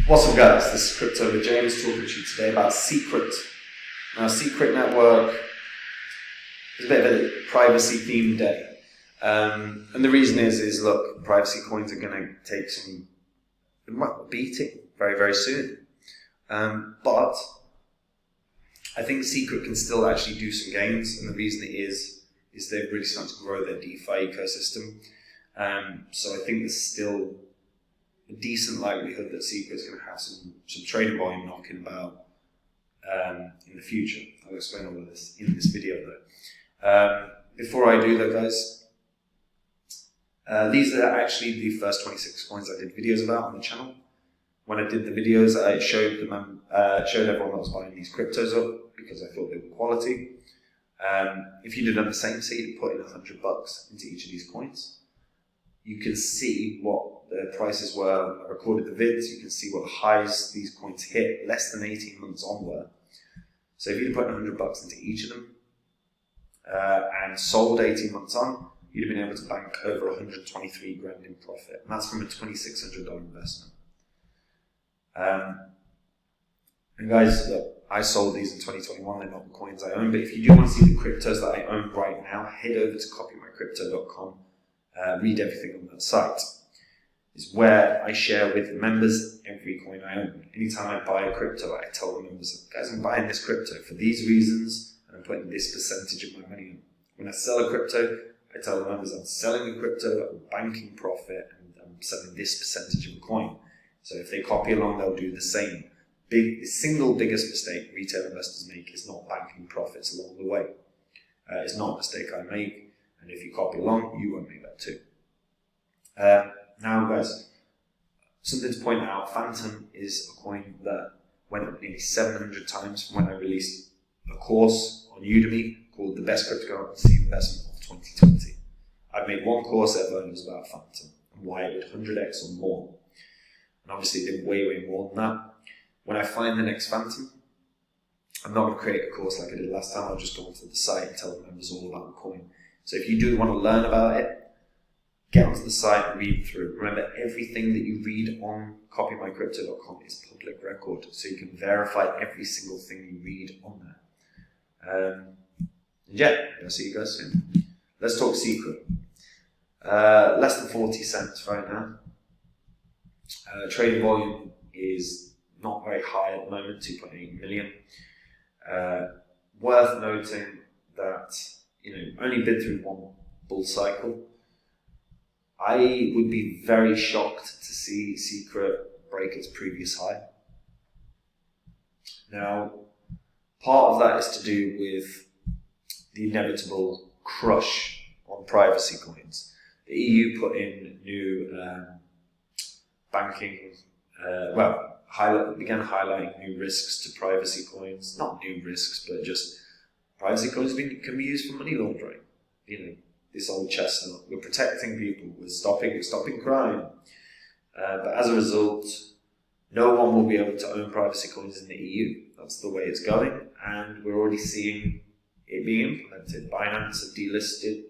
What's up guys, this is Crypto with James talking to you today about Secret. Now Secret Network is a bit of a privacy themed day. And the reason is look, privacy coins are going to take some beating very, very soon. But I think Secret can still actually do some gains, and the reason is they've really started to grow their DeFi ecosystem. So I think there's still a decent likelihood that Secret is going to have some trading volume knocking about in the future. I'll explain all of this in this video though. Before I do that, guys, these are actually the first 26 coins I did videos about on the channel. When I did the videos, I showed everyone that was buying these cryptos up because I thought they were quality. If you did on the same seed, put in $100 into each of these coins, you can see what the prices were. I recorded the vids. You can see what the highs these coins hit less than 18 months on were. So if you'd put $100 into each of them and sold 18 months on, you'd have been able to bank over 123 grand in profit. And that's from a $2,600 investment. And guys, look, I sold these in 2021. They're not the coins I own. But if you do want to see the cryptos that I own right now, head over to copymycrypto.com. Read everything on that site. Is where I share with members every coin I own. Anytime I buy a crypto, I tell the members, guys, I'm buying this crypto for these reasons, and I'm putting this percentage of my money in. When I sell a crypto, I tell the members I'm selling the crypto, I'm banking profit, and I'm selling this percentage of a coin. So if they copy along, they'll do the same. The single biggest mistake retail investors make is not banking profits along the way. It's not a mistake I make. And if you copy along, you won't make that too. Now guys, something to point out, Phantom is a coin that went up nearly 700 times from when I released a course on Udemy called The Best Cryptocurrency Investment of 2020. I've made one course ever and it was about Phantom and why it would 100x or more. And obviously it did way, way more than that. When I find the next Phantom, I'm not going to create a course like I did last time. I'll just go onto the site and tell the members all about the coin. So if you do want to learn about it, get onto the site and read through. Remember, everything that you read on copymycrypto.com is public record, so you can verify every single thing you read on there. And yeah, I'll see you guys soon. Let's talk Secret. Less than 40 cents right now. Trading volume is not very high at the moment, 2.8 million. Worth noting that only been through one bull cycle. I would be very shocked to see Secret break its previous high. Now, part of that is to do with the inevitable crush on privacy coins. The EU put in new banking, began highlighting new risks to privacy coins. Not new risks, but just privacy coins can be used for money laundering. This old chestnut. We're protecting people. We're stopping crime. But as a result, no one will be able to own privacy coins in the EU. That's the way it's going, and we're already seeing it being implemented. Binance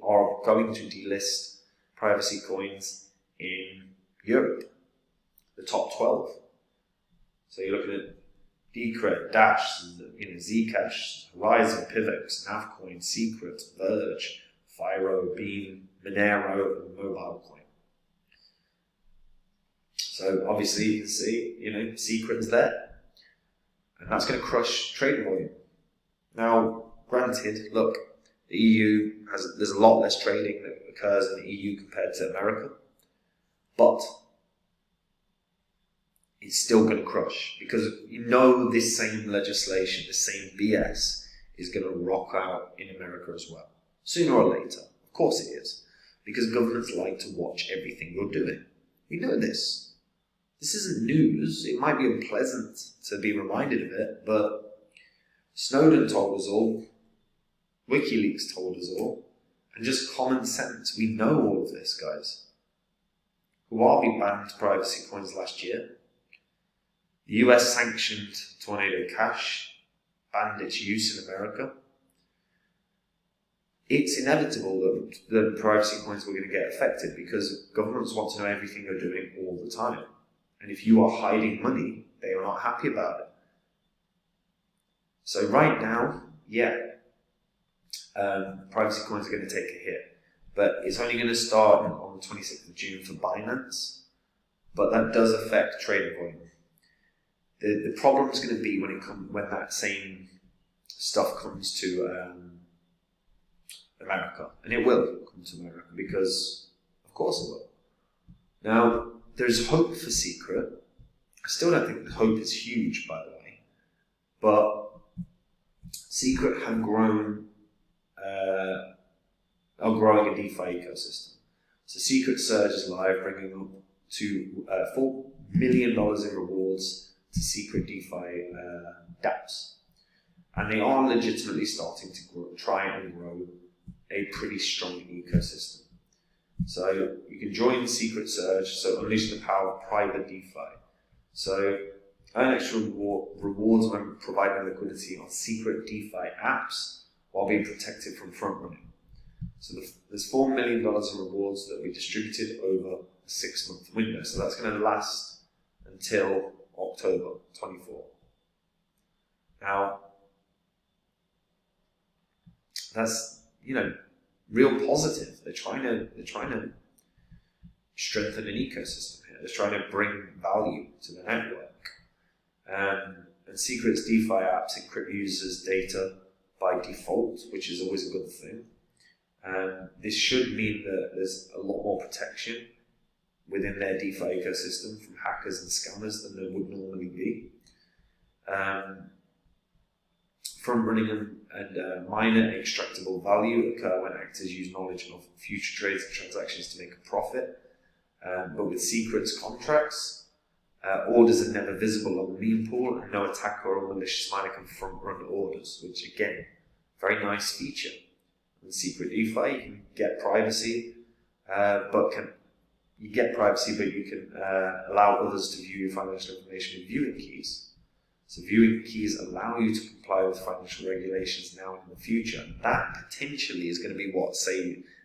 are going to delist privacy coins in Europe, the top 12. So you're looking at Decred, Dash, Zcash, Horizon, Pivox, Navcoin, Secret, Verge, Firo, Beam, Monero, and MobileCoin. So obviously you can see, Secret's there. And that's going to crush trading volume. Now, granted, look, the EU there's a lot less trading that occurs in the EU compared to America. But it's still going to crush because this same legislation, the same BS is going to rock out in America as well. Sooner or later. Of course it is. Because governments like to watch everything you're doing. We know this. This isn't news. It might be unpleasant to be reminded of it, but Snowden told us all. WikiLeaks told us all. And just common sense. We know all of this, guys. Huawei banned privacy coins last year. The US sanctioned Tornado Cash, banned its use in America. It's inevitable that the privacy coins were going to get affected because governments want to know everything you're doing all the time. And if you are hiding money, they are not happy about it. So right now, yeah, privacy coins are going to take a hit. But it's only going to start on the 26th of June for Binance. But that does affect trading volume. The problem is going to be when that same stuff comes to America. And it will come to America because, of course it will. Now, there's hope for Secret. I still don't think the hope is huge, by the way. But Secret have grown, are growing a DeFi ecosystem. So Secret Surge is live, bringing up to $4 million in rewards to Secret DeFi dApps. And they are legitimately starting to try and grow a pretty strong ecosystem. So you can join Secret Surge, so unleash the power of private DeFi. So earn extra rewards when providing liquidity on secret DeFi apps while being protected from front running. So there's $4 million in rewards that will be distributed over a 6-month window. So that's going to last until October 24. Now, that's, real positive. They're trying to strengthen an ecosystem here. They're trying to bring value to the network. And Secret's DeFi apps encrypt users' data by default, which is always a good thing. This should mean that there's a lot more protection within their DeFi ecosystem from hackers and scammers than there would normally be. Front running and minor extractable value occur when actors use knowledge of future trades and transactions to make a profit. But with Secret's contracts, orders are never visible on the meme pool, and no attacker or malicious miner can front run orders, which again, very nice feature. In Secret DeFi, you can get privacy, but you can allow others to view your financial information with viewing keys. So viewing keys allow you to comply with financial regulations now and in the future. And that potentially is going to be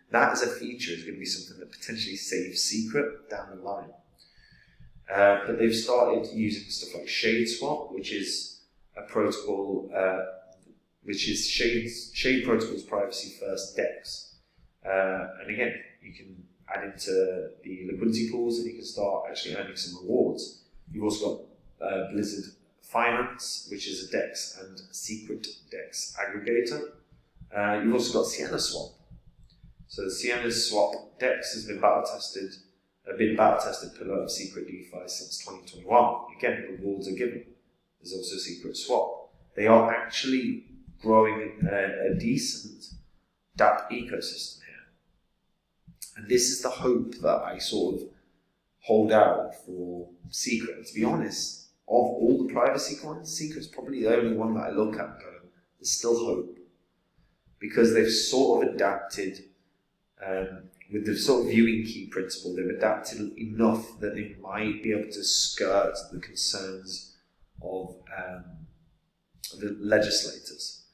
that as a feature is going to be something that potentially saves Secret down the line. But they've started using stuff like ShadeSwap, which is a protocol, which is Shade Protocol's privacy first DEX. And again, you can add into the liquidity pools and you can start actually earning some rewards. You've also got Blizzard Finance, which is a DEX and secret DEX aggregator. You've also got Sienna Swap. So the Sienna Swap DEX has been battle tested pillar of Secret DeFi since 2021. Again, rewards are given. There's also Secret Swap. They are actually growing a decent dApp ecosystem here. And this is the hope that I sort of hold out for Secret. To be honest, of all the privacy coins, Secret's probably the only one that I look at and go, there's still hope. Because they've sort of adapted, with the sort of viewing key principle, they've adapted enough that they might be able to skirt the concerns of the legislators.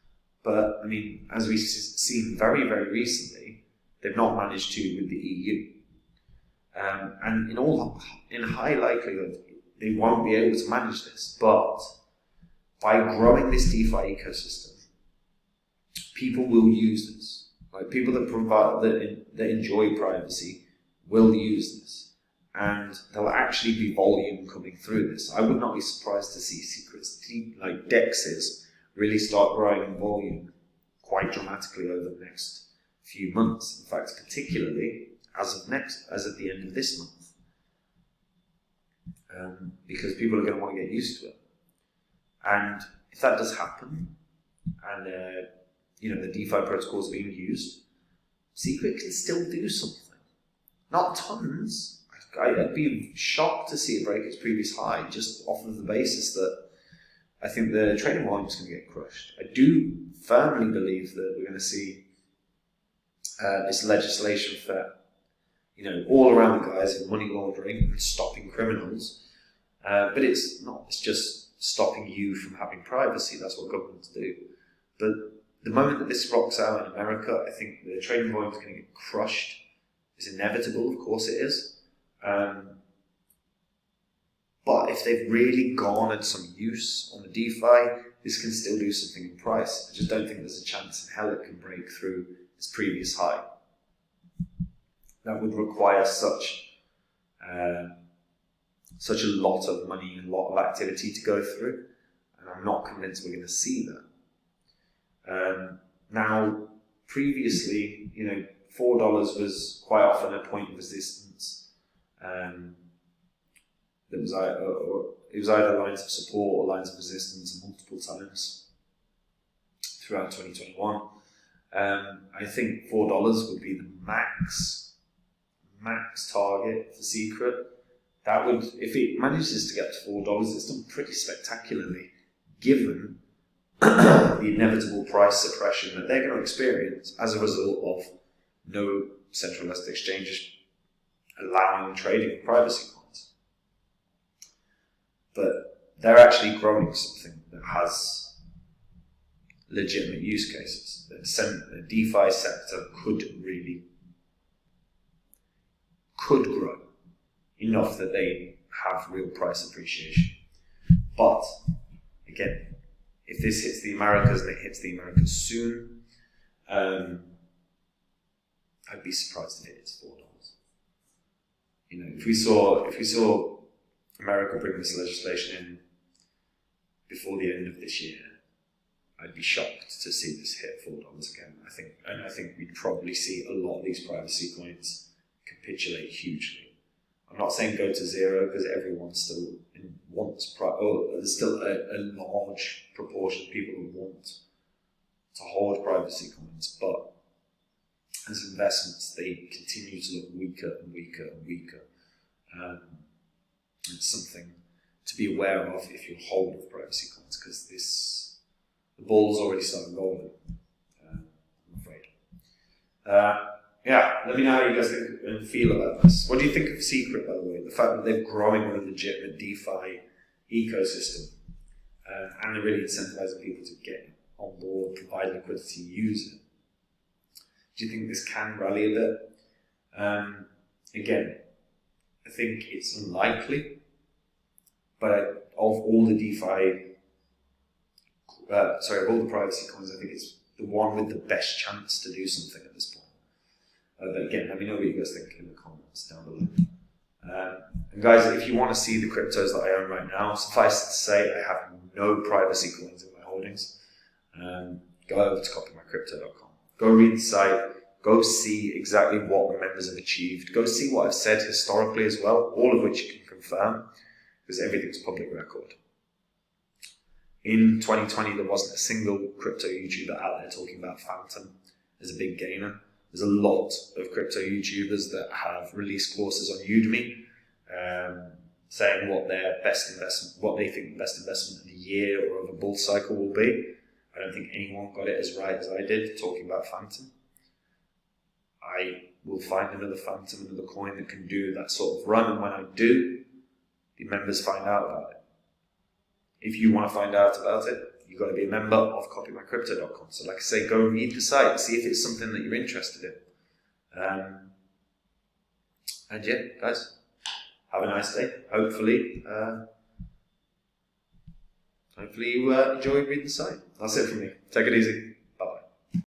But, I mean, as we've seen very, very recently, they've not managed to with the EU. And in high likelihood, they won't be able to manage this. But by growing this DeFi ecosystem, people will use this. Like people that enjoy privacy will use this, and there'll actually be volume coming through this. I would not be surprised to see Secret's like DEXs really start growing in volume quite dramatically over the next few months. In fact, particularly as of the end of this month. Because people are going to want to get used to it. And if that does happen, and the DeFi protocols are being used, Secret can still do something. Not tons. I'd be shocked to see it break its previous high, just off of the basis that I think the trading volume is going to get crushed. I do firmly believe that we're going to see this legislation for all around the guys in money laundering and stopping criminals. But it's not. It's just stopping you from having privacy. That's what governments do. But the moment that this rocks out in America, I think the trading volume is going to get crushed. It's inevitable, of course it is. But if they've really garnered some use on the DeFi, this can still do something in price. I just don't think there's a chance in hell it can break through its previous high. That would require such a lot of money and a lot of activity to go through, and I'm not convinced we're going to see that. Now, previously, $4 was quite often a point of resistance. It was either lines of support or lines of resistance multiple times throughout 2021. I think $4 would be the max target for Secret. That would, if it manages to get to $4, it's done pretty spectacularly, given the inevitable price suppression that they're going to experience as a result of no centralized exchanges allowing trading of privacy coins. But they're actually growing something that has legitimate use cases. The DeFi sector could grow enough that they have real price appreciation. But again, if this hits the Americas and it hits the Americas soon, I'd be surprised if it hits $4. If we saw America bring this legislation in before the end of this year, I'd be shocked to see this hit $4 again. I think we'd probably see a lot of these privacy coins capitulate hugely. I'm not saying go to zero, because everyone still wants there's still a large proportion of people who want to hold privacy coins, but as investments they continue to look weaker and weaker and weaker. It's something to be aware of if you hold of privacy coins, because the ball's already started rolling, I'm afraid. Let me know how you guys think and feel about this. What do you think of Secret, by the way? The fact that they're growing a legitimate DeFi ecosystem, and they're really incentivizing people to get on board, provide liquidity, use it. Do you think this can rally a bit? Again, I think it's unlikely, but of all the privacy coins, I think it's the one with the best chance to do something at this point. But again, let me know what you guys think in the comments down below. And guys, if you want to see the cryptos that I own right now, suffice to say, I have no privacy coins in my holdings. Go over to copymycrypto.com. Go read the site. Go see exactly what the members have achieved. Go see what I've said historically as well, all of which you can confirm, because everything's public record. In 2020, there wasn't a single crypto YouTuber out there talking about Phantom as a big gainer. There's a lot of crypto YouTubers that have released courses on Udemy, saying what their best investment, what they think the best investment of the year or of a bull cycle will be. I don't think anyone got it as right as I did, talking about Phantom. I will find another Phantom, another coin that can do that sort of run, and when I do, the members find out about it. If you want to find out about it, you've got to be a member of copymycrypto.com. So like I say, go read the site, see if it's something that you're interested in. And yeah, guys, have a nice day. Hopefully you enjoy reading the site. That's it from me. Take it easy.